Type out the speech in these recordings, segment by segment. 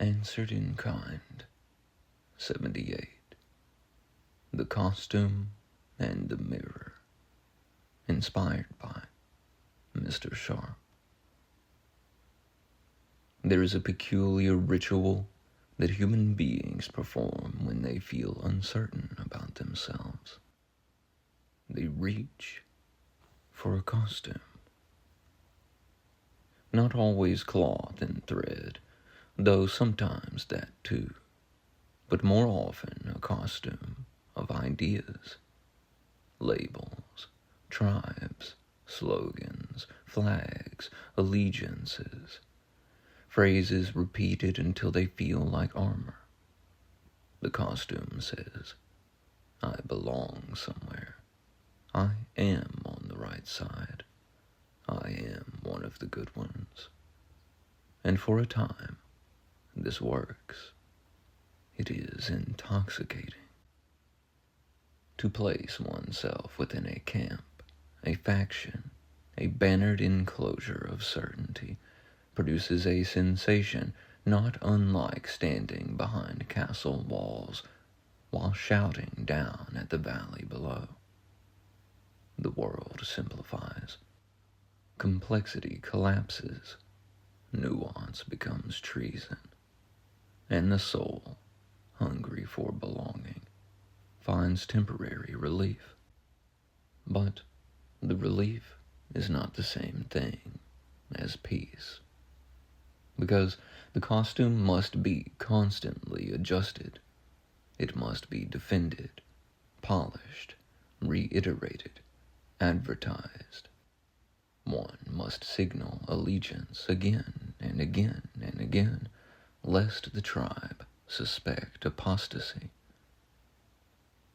Answered in kind. 78. The Costume and the Mirror. Inspired by Mr. Sharp. There is a peculiar ritual that human beings perform when they feel uncertain about themselves. They reach for a costume. Not always cloth and thread, though sometimes that too, but more often a costume of ideas, labels, tribes, slogans, flags, allegiances, phrases repeated until they feel like armor. The costume says, I belong somewhere. I am on the right side. I am one of the good ones. And for a time, this works. It is intoxicating. To place oneself within a camp, a faction, a bannered enclosure of certainty produces a sensation not unlike standing behind castle walls while shouting down at the valley below. The world simplifies. Complexity collapses. Nuance becomes treason. And the soul, hungry for belonging, finds temporary relief. But the relief is not the same thing as peace. Because the costume must be constantly adjusted. It must be defended, polished, reiterated, advertised. One must signal allegiance again and again and again, lest the tribe suspect apostasy.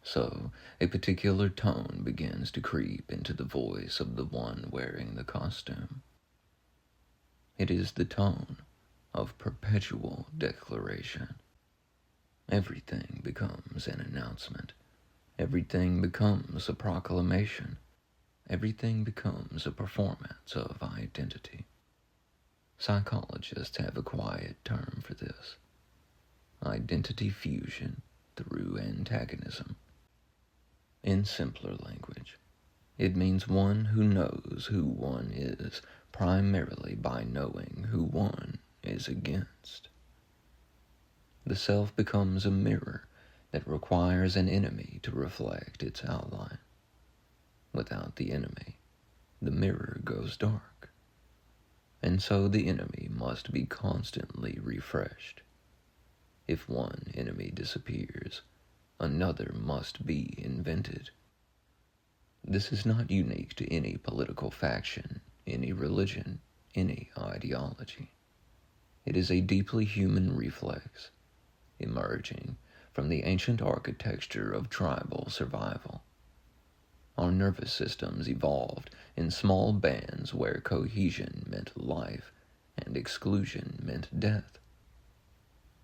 So, a particular tone begins to creep into the voice of the one wearing the costume. It is the tone of perpetual declaration. Everything becomes an announcement. Everything becomes a proclamation. Everything becomes a performance of identity. Psychologists have a quiet term for this: identity fusion through antagonism. In simpler language, it means one who knows who one is primarily by knowing who one is against. The self becomes a mirror that requires an enemy to reflect its outline. Without the enemy, the mirror goes dark. And so the enemy must be constantly refreshed. If one enemy disappears, another must be invented. This is not unique to any political faction, any religion, any ideology. It is a deeply human reflex, emerging from the ancient architecture of tribal survival. Our nervous systems evolved in small bands where cohesion meant life and exclusion meant death.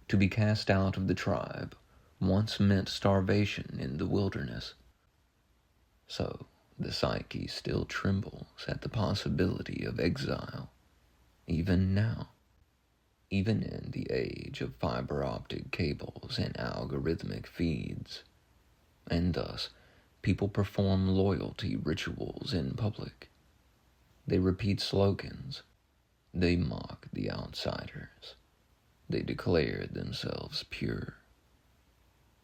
To be cast out of the tribe once meant starvation in the wilderness. So the psyche still trembles at the possibility of exile, even now, even in the age of fiber optic cables and algorithmic feeds. And thus, people perform loyalty rituals in public. They repeat slogans. They mock the outsiders. They declare themselves pure.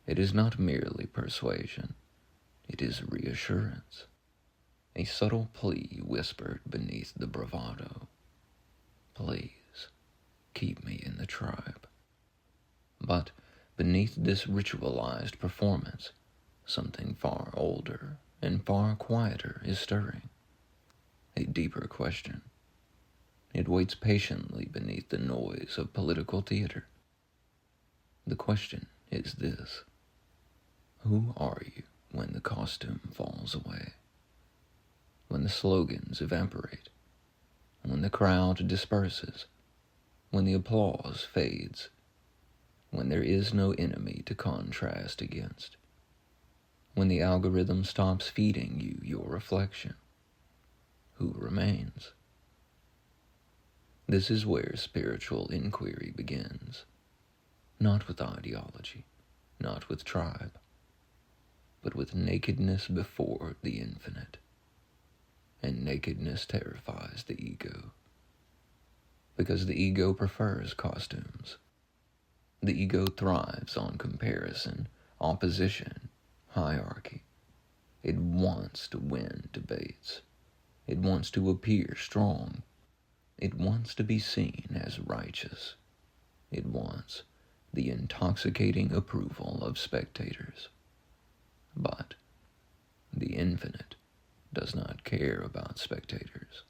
It is not merely persuasion. It is reassurance. A subtle plea whispered beneath the bravado. Please, keep me in the tribe. But beneath this ritualized performance, something far older and far quieter is stirring. A deeper question. It waits patiently beneath the noise of political theater. The question is this: who are you when the costume falls away? When the slogans evaporate? When the crowd disperses? When the applause fades? When there is no enemy to contrast against? When the algorithm stops feeding you your reflection? Who remains? This is where spiritual inquiry begins. not with ideology, not with tribe, but with nakedness before the infinite. And nakedness terrifies the ego, because the ego prefers costumes. The ego thrives on comparison, opposition, hierarchy. It wants to win debates. It wants to appear strong. It wants to be seen as righteous. It wants the intoxicating approval of spectators. But the infinite does not care about spectators.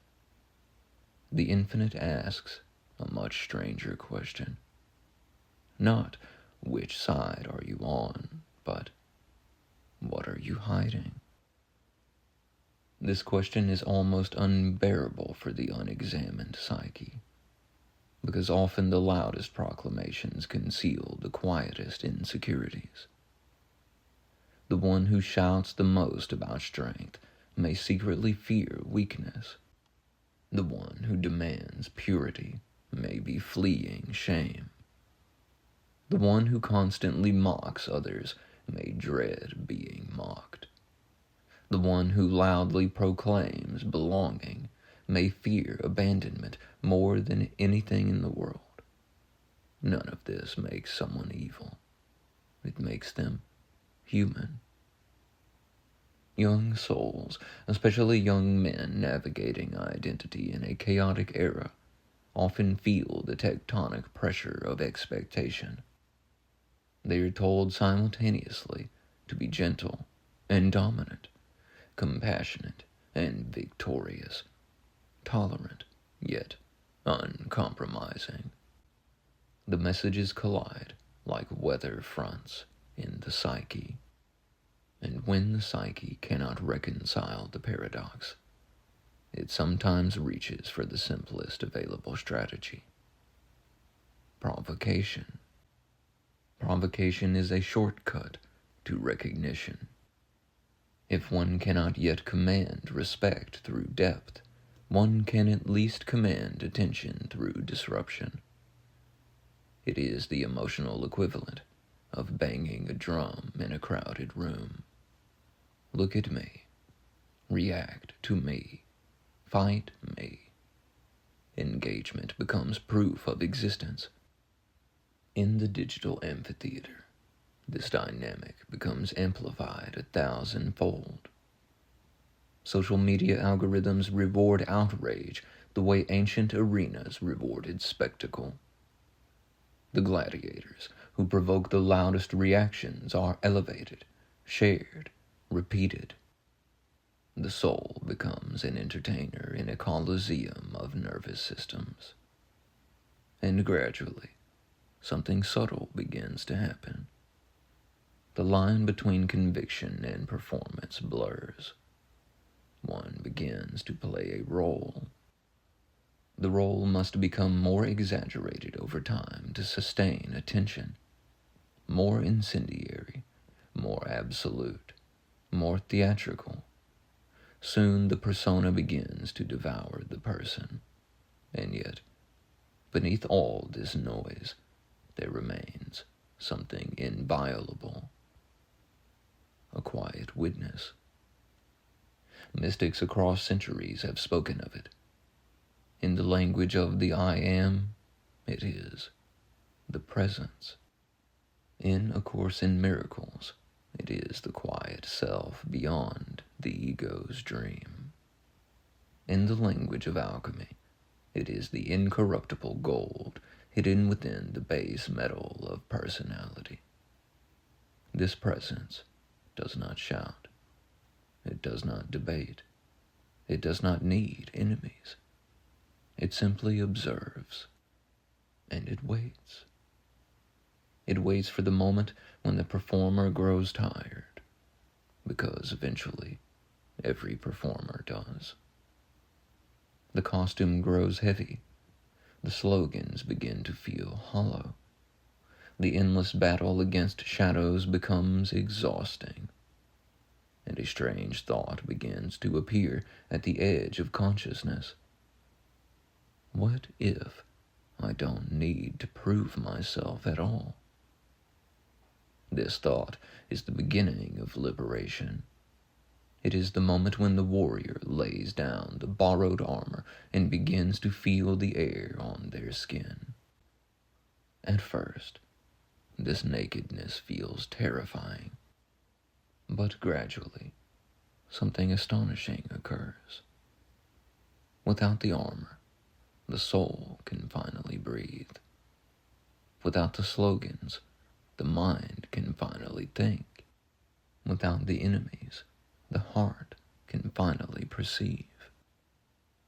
The infinite asks a much stranger question. Not which side are you on, but what are you hiding? This question is almost unbearable for the unexamined psyche, because often the loudest proclamations conceal the quietest insecurities. The one who shouts the most about strength may secretly fear weakness. The one who demands purity may be fleeing shame. The one who constantly mocks others may dread being mocked. The one who loudly proclaims belonging may fear abandonment more than anything in the world. None of this makes someone evil. It makes them human. Young souls, especially young men navigating identity in a chaotic era, often feel the tectonic pressure of expectation. They are told simultaneously to be gentle and dominant, compassionate and victorious, tolerant yet uncompromising. The messages collide like weather fronts in the psyche, and when the psyche cannot reconcile the paradox, it sometimes reaches for the simplest available strategy: provocation. Provocation is a shortcut to recognition. If one cannot yet command respect through depth, one can at least command attention through disruption. It is the emotional equivalent of banging a drum in a crowded room. Look at me. React to me. Fight me. Engagement becomes proof of existence. In the digital amphitheater, this dynamic becomes amplified 1,000-fold. Social media algorithms reward outrage the way ancient arenas rewarded spectacle. The gladiators who provoke the loudest reactions are elevated, shared, repeated. The soul becomes an entertainer in a coliseum of nervous systems. And gradually, something subtle begins to happen. The line between conviction and performance blurs. One begins to play a role. The role must become more exaggerated over time to sustain attention, more incendiary, more absolute, more theatrical. Soon the persona begins to devour the person, and yet, beneath all this noise, there remains something inviolable, a quiet witness. Mystics across centuries have spoken of it. In the language of the I Am, it is the presence. In A Course in Miracles, it is the quiet self beyond the ego's dream. In the language of alchemy, it is the incorruptible gold hidden within the base metal of personality. This presence does not shout. It does not debate. It does not need enemies. It simply observes, and it waits. It waits for the moment when the performer grows tired, because eventually every performer does. The costume grows heavy. The slogans begin to feel hollow. The endless battle against shadows becomes exhausting, and a strange thought begins to appear at the edge of consciousness. What if I don't need to prove myself at all? This thought is the beginning of liberation. It is the moment when the warrior lays down the borrowed armor and begins to feel the air on their skin. At first, this nakedness feels terrifying, but gradually, something astonishing occurs. Without the armor, the soul can finally breathe. Without the slogans, the mind can finally think. Without the enemies, the heart can finally perceive.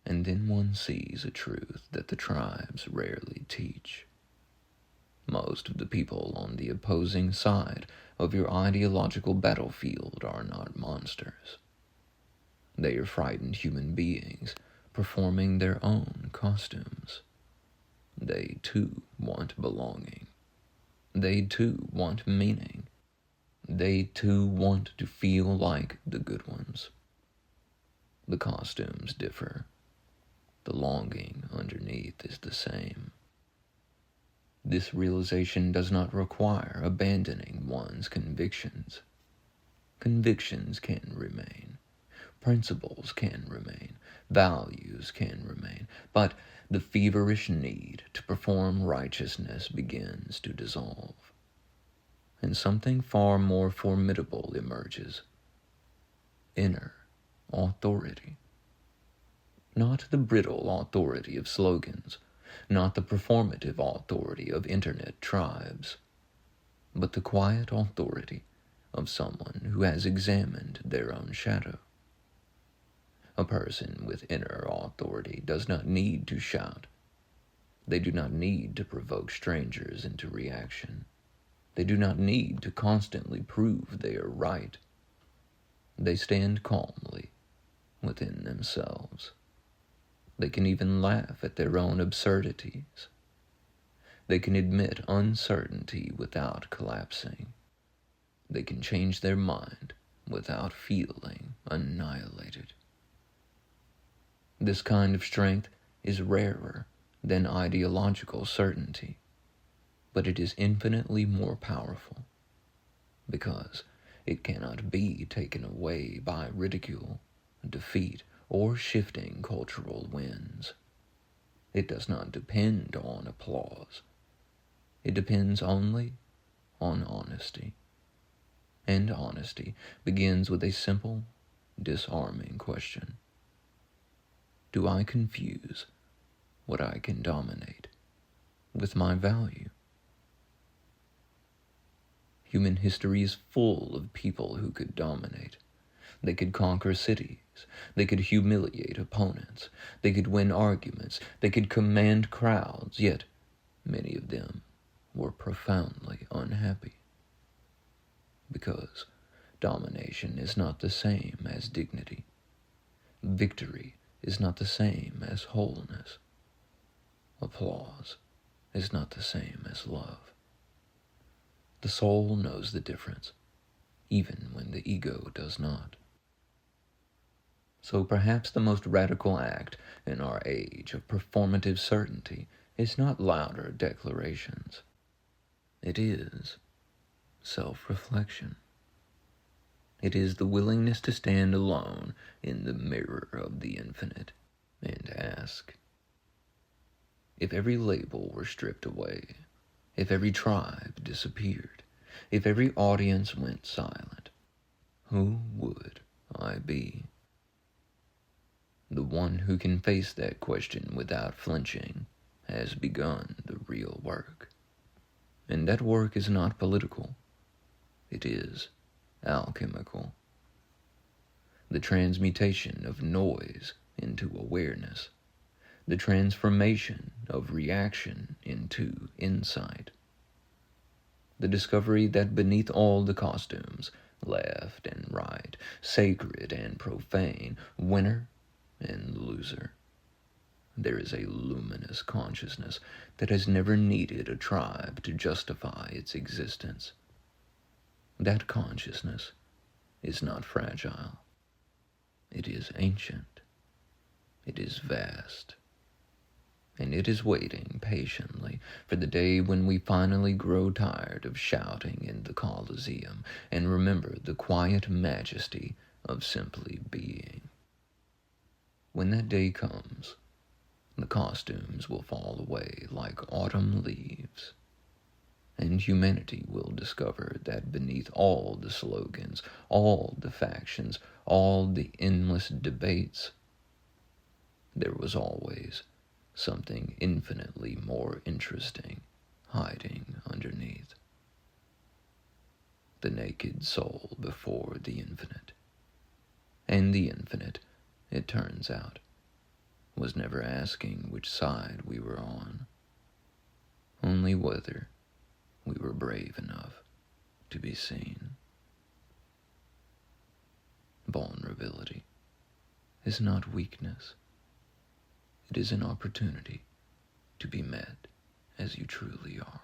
And then one sees a truth that the tribes rarely teach. Most of the people on the opposing side of your ideological battlefield are not monsters. They are frightened human beings performing their own costumes. They too want belonging. They too want meaning. They too want to feel like the good ones. The costumes differ. The longing underneath is the same. This realization does not require abandoning one's convictions. Convictions can remain. Principles can remain. Values can remain. But the feverish need to perform righteousness begins to dissolve. And something far more formidable emerges. Inner authority. Not the brittle authority of slogans, not the performative authority of internet tribes, but the quiet authority of someone who has examined their own shadow. A person with inner authority does not need to shout. They do not need to provoke strangers into reaction. They do not need to constantly prove they are right. They stand calmly within themselves. They can even laugh at their own absurdities. They can admit uncertainty without collapsing. They can change their mind without feeling annihilated. This kind of strength is rarer than ideological certainty, but it is infinitely more powerful because it cannot be taken away by ridicule, defeat, or shifting cultural winds. It does not depend on applause. It depends only on honesty. And honesty begins with a simple, disarming question. Do I confuse what I can dominate with my value? Human history is full of people who could dominate. They could conquer cities. They could humiliate opponents. They could win arguments. They could command crowds, yet many of them were profoundly unhappy. Because domination is not the same as dignity. Victory is not the same as wholeness. Applause is not the same as love. The soul knows the difference, even when the ego does not. So perhaps the most radical act in our age of performative certainty is not louder declarations. It is self-reflection. It is the willingness to stand alone in the mirror of the infinite and ask, if every label were stripped away, if every tribe disappeared, if every audience went silent, who would I be? The one who can face that question without flinching has begun the real work. And that work is not political. It is alchemical. The transmutation of noise into awareness. The transformation of reaction into insight. The discovery that beneath all the costumes, left and right, sacred and profane, winner and loser, there is a luminous consciousness that has never needed a tribe to justify its existence. That consciousness is not fragile. It is ancient. It is vast. and it is waiting patiently for the day when we finally grow tired of shouting in the Colosseum and remember the quiet majesty of simply being. When that day comes, the costumes will fall away like autumn leaves, and humanity will discover that beneath all the slogans, all the factions, all the endless debates, there was always something infinitely more interesting hiding underneath. The naked soul before the infinite. And the infinite, it turns out, was never asking which side we were on, only whether we were brave enough to be seen. Vulnerability is not weakness. It is an opportunity to be met as you truly are.